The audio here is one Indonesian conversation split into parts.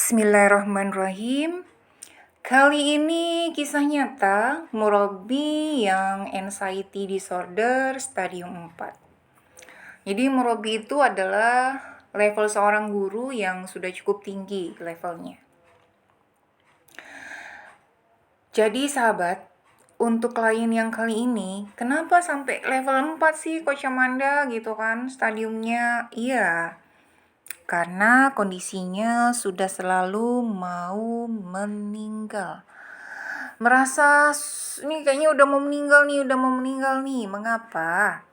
Bismillahirrahmanirrahim. Kali ini kisah nyata murabi yang anxiety disorder stadium 4. Jadi murabi itu adalah level seorang guru yang sudah cukup tinggi levelnya. Jadi sahabat, untuk klien yang kali ini, kenapa sampai level 4 sih Coach Amanda gitu kan stadiumnya? Iya, karena kondisinya sudah selalu mau meninggal. Merasa ini kayaknya udah mau meninggal nih. Mengapa?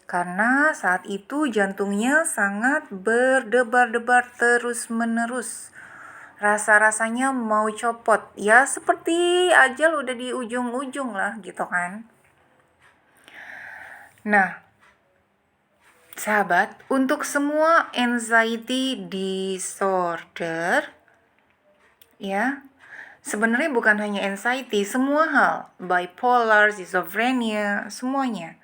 Karena saat itu jantungnya sangat berdebar-debar terus-menerus. Rasa-rasanya mau copot. Ya seperti ajal udah di ujung-ujung lah gitu kan. Nah, sahabat, untuk semua anxiety disorder, ya, sebenarnya bukan hanya anxiety, semua hal, bipolar, schizophrenia, semuanya.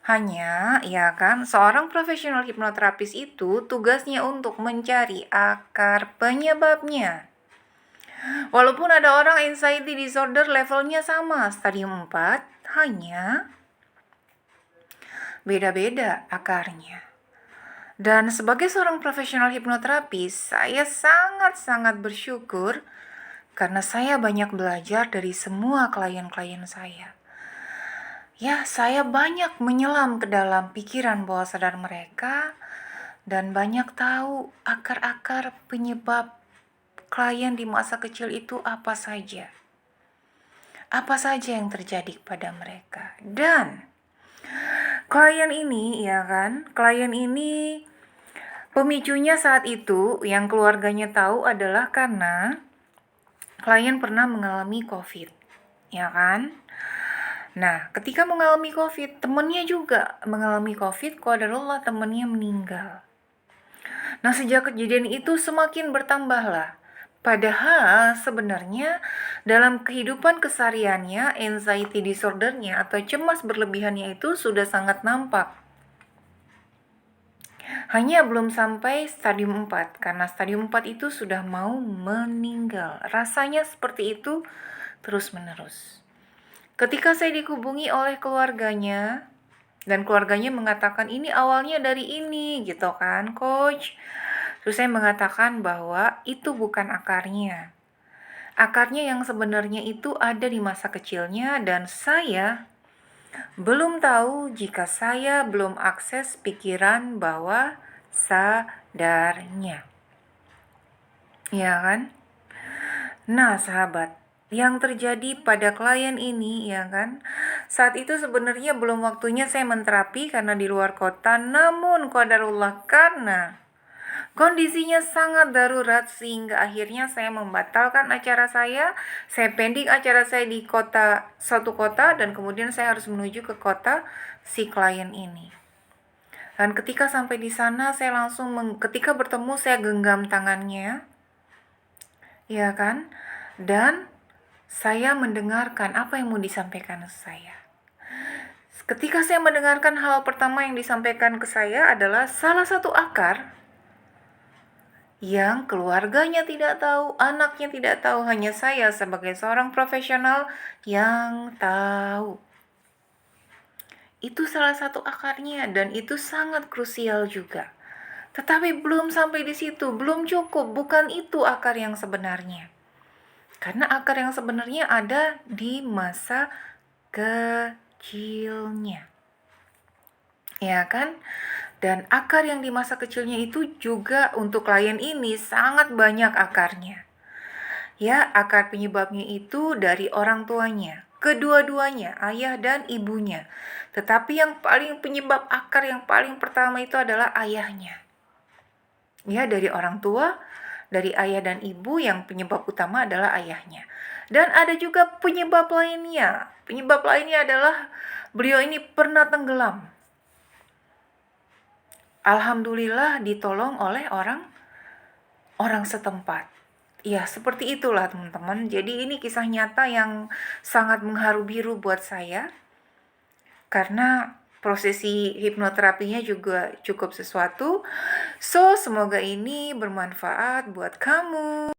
Hanya, ya kan, seorang profesional hipnoterapis itu tugasnya untuk mencari akar penyebabnya. Walaupun ada orang anxiety disorder levelnya sama, stadium 4, hanya beda-beda akarnya. Dan sebagai seorang profesional hipnoterapis, saya sangat-sangat bersyukur karena saya banyak belajar dari semua klien-klien saya. Ya, saya banyak menyelam ke dalam pikiran bawah sadar mereka dan banyak tahu akar-akar penyebab klien di masa kecil itu apa saja. Apa saja yang terjadi kepada mereka. Dan klien ini pemicunya saat itu yang keluarganya tahu adalah karena klien pernah mengalami COVID, ya kan? Nah, ketika mengalami COVID, temannya juga mengalami COVID, qadarullah temannya meninggal. Nah, sejak kejadian itu semakin bertambahlah. Padahal sebenarnya dalam kehidupan kesehariannya, anxiety disordernya atau cemas berlebihannya itu sudah sangat nampak. Hanya belum sampai stadium 4, karena stadium 4 itu sudah mau meninggal. Rasanya seperti itu terus-menerus. Ketika saya dihubungi oleh keluarganya, dan keluarganya mengatakan ini awalnya dari ini gitu kan coach. Terus saya mengatakan bahwa itu bukan akarnya. Akarnya yang sebenarnya itu ada di masa kecilnya dan saya belum tahu jika saya belum akses pikiran bawah sadarnya. Ya kan? Nah sahabat, yang terjadi pada klien ini ya kan, saat itu sebenarnya belum waktunya saya menterapi karena di luar kota, namun qadarullah karena kondisinya sangat darurat sehingga akhirnya saya membatalkan acara saya pending acara saya di satu kota dan kemudian saya harus menuju ke kota si klien ini. Dan ketika sampai di sana saya langsung ketika bertemu saya genggam tangannya, ya kan? Dan saya mendengarkan apa yang mau disampaikan ke saya. Ketika saya mendengarkan hal pertama yang disampaikan ke saya adalah salah satu akar yang keluarganya tidak tahu, anaknya tidak tahu, hanya saya sebagai seorang profesional yang tahu. Itu salah satu akarnya dan itu sangat krusial juga. Tetapi belum sampai di situ, belum cukup, bukan itu akar yang sebenarnya. Karena akar yang sebenarnya ada di masa kecilnya. Ya kan? Dan akar yang di masa kecilnya itu juga untuk klien ini sangat banyak akarnya. Ya, akar penyebabnya itu dari orang tuanya. Kedua-duanya, ayah dan ibunya. Tetapi yang paling penyebab akar yang paling pertama itu adalah ayahnya. Ya, dari orang tua, dari ayah dan ibu yang penyebab utama adalah ayahnya. Dan ada juga penyebab lainnya. Penyebab lainnya adalah beliau ini pernah tenggelam. Alhamdulillah ditolong oleh orang setempat. Ya, seperti itulah teman-teman. Jadi ini kisah nyata yang sangat mengharu biru buat saya. Karena prosesi hipnoterapinya juga cukup sesuatu. So, semoga ini bermanfaat buat kamu.